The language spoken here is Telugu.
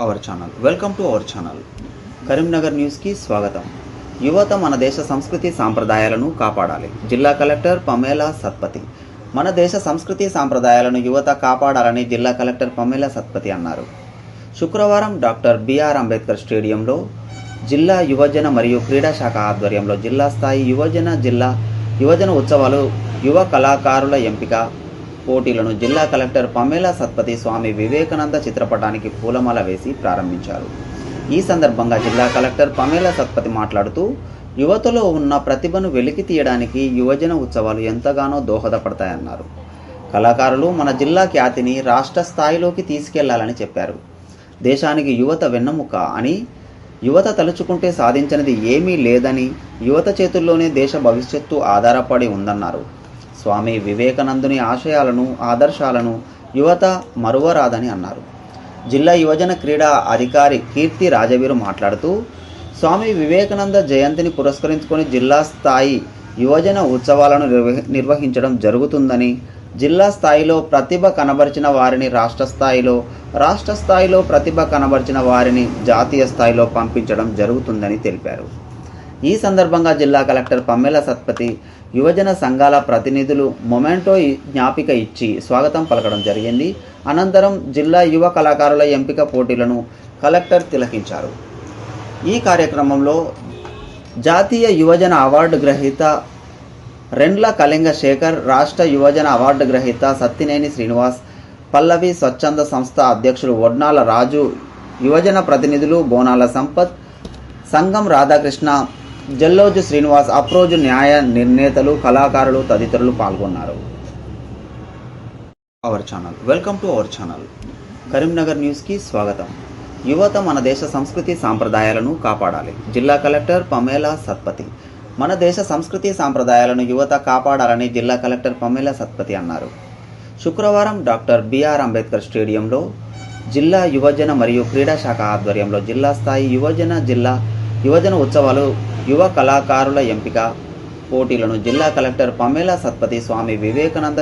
Our channel welcome to our channel Karimnagar news కి స్వాగతం. యువత మన దేశ సంస్కృతి సాంప్రదాయాలను కాపాడాలి. జిల్లా కలెక్టర్ పమేలా సత్పతి. మన దేశ సంస్కృతి సాంప్రదాయాలను యువత కాపాడాలని జిల్లా కలెక్టర్ పమేలా సత్పతి అన్నారు. శుక్రవారం డాక్టర్ బిఆర్ అంబేద్కర్ స్టేడియంలో జిల్లా యువజన మరియు క్రీడా శాఖ ఆధ్వర్యంలో జిల్లా స్థాయి యువజన ఉత్సవాలు, యువ కళాకారుల ఎంపిక పోటీలను జిల్లా కలెక్టర్ పమేలా సత్పతి స్వామి వివేకానంద చిత్రపటానికి పూలమాల వేసి ప్రారంభించారు. ఈ సందర్భంగా జిల్లా కలెక్టర్ పమేలా సత్పతి మాట్లాడుతూ, యువతలో ఉన్న ప్రతిభను వెలికి తీయడానికి యువజన ఉత్సవాలు ఎంతగానో దోహదపడతాయన్నారు. కళాకారులు మన జిల్లా ఖ్యాతిని రాష్ట్ర స్థాయిలోకి తీసుకెళ్లాలని చెప్పారు. దేశానికి యువత వెన్నెముక అని, యువత తలుచుకుంటే సాధించనిది ఏమీ లేదని, యువత చేతుల్లోనే దేశ భవిష్యత్తు ఆధారపడి ఉందన్నారు. స్వామి వివేకానందుని ఆశయాలను, ఆదర్శాలను యువత మరువరాదని అన్నారు. జిల్లా యువజన క్రీడా అధికారి కీర్తి రాజవీరు మాట్లాడుతూ, స్వామి వివేకానంద జయంతిని పురస్కరించుకొని జిల్లా స్థాయి యువజన ఉత్సవాలను నిర్వహించడం జరుగుతుందని, జిల్లా స్థాయిలో ప్రతిభ కనబరిచిన వారిని రాష్ట్ర స్థాయిలో ప్రతిభ కనబరిచిన వారిని జాతీయ స్థాయిలో పంపించడం జరుగుతుందని తెలిపారు. ఈ సందర్భంగా జిల్లా కలెక్టర్ పమేలా సత్పతి యువజన సంఘాల ప్రతినిధులు మొమెంటో జ్ఞాపిక ఇచ్చి స్వాగతం పలకడం జరిగింది. అనంతరం జిల్లా యువ కళాకారుల ఎంపిక పోటీలను కలెక్టర్ తిలకించారు. ఈ కార్యక్రమంలో జాతీయ యువజన అవార్డు గ్రహీత రెండ్ల కళింగ శేఖర్, రాష్ట్ర యువజన అవార్డు గ్రహీత సత్తినేని శ్రీనివాస్, పల్లవి స్వచ్ఛంద సంస్థ అధ్యక్షులు వడ్నాల రాజు, యువజన ప్రతినిధులు బోనాల సంపత్, సంగం రాధాకృష్ణ, జల్లోజు శ్రీనివాస్, అప్రోజు న్యాయ నిర్ణేతలు, కళాకారులు తదితరులు పాల్గొన్నారు. Our channel welcome to our channel Karimnagar news కి స్వాగతం. యువత మన దేశ సంస్కృతి సాంప్రదాయాలను కాపాడాలి. జిల్లా కలెక్టర్ పమేలా సత్పతి. మన దేశ సంస్కృతి సాంప్రదాయాలను యువత కాపాడాలని జిల్లా కలెక్టర్ పమేలా సత్పతి అన్నారు. శుక్రవారం డాక్టర్ బిఆర్ అంబేద్కర్ స్టేడియంలో జిల్లా యువజన మరియు క్రీడా శాఖ ఆధ్వర్యంలో జిల్లా స్థాయి యువజన ఉత్సవాలు, యువ కళాకారుల ఎంపిక పోటీలను జిల్లా కలెక్టర్ పమేలా సత్పతి స్వామి వివేకానంద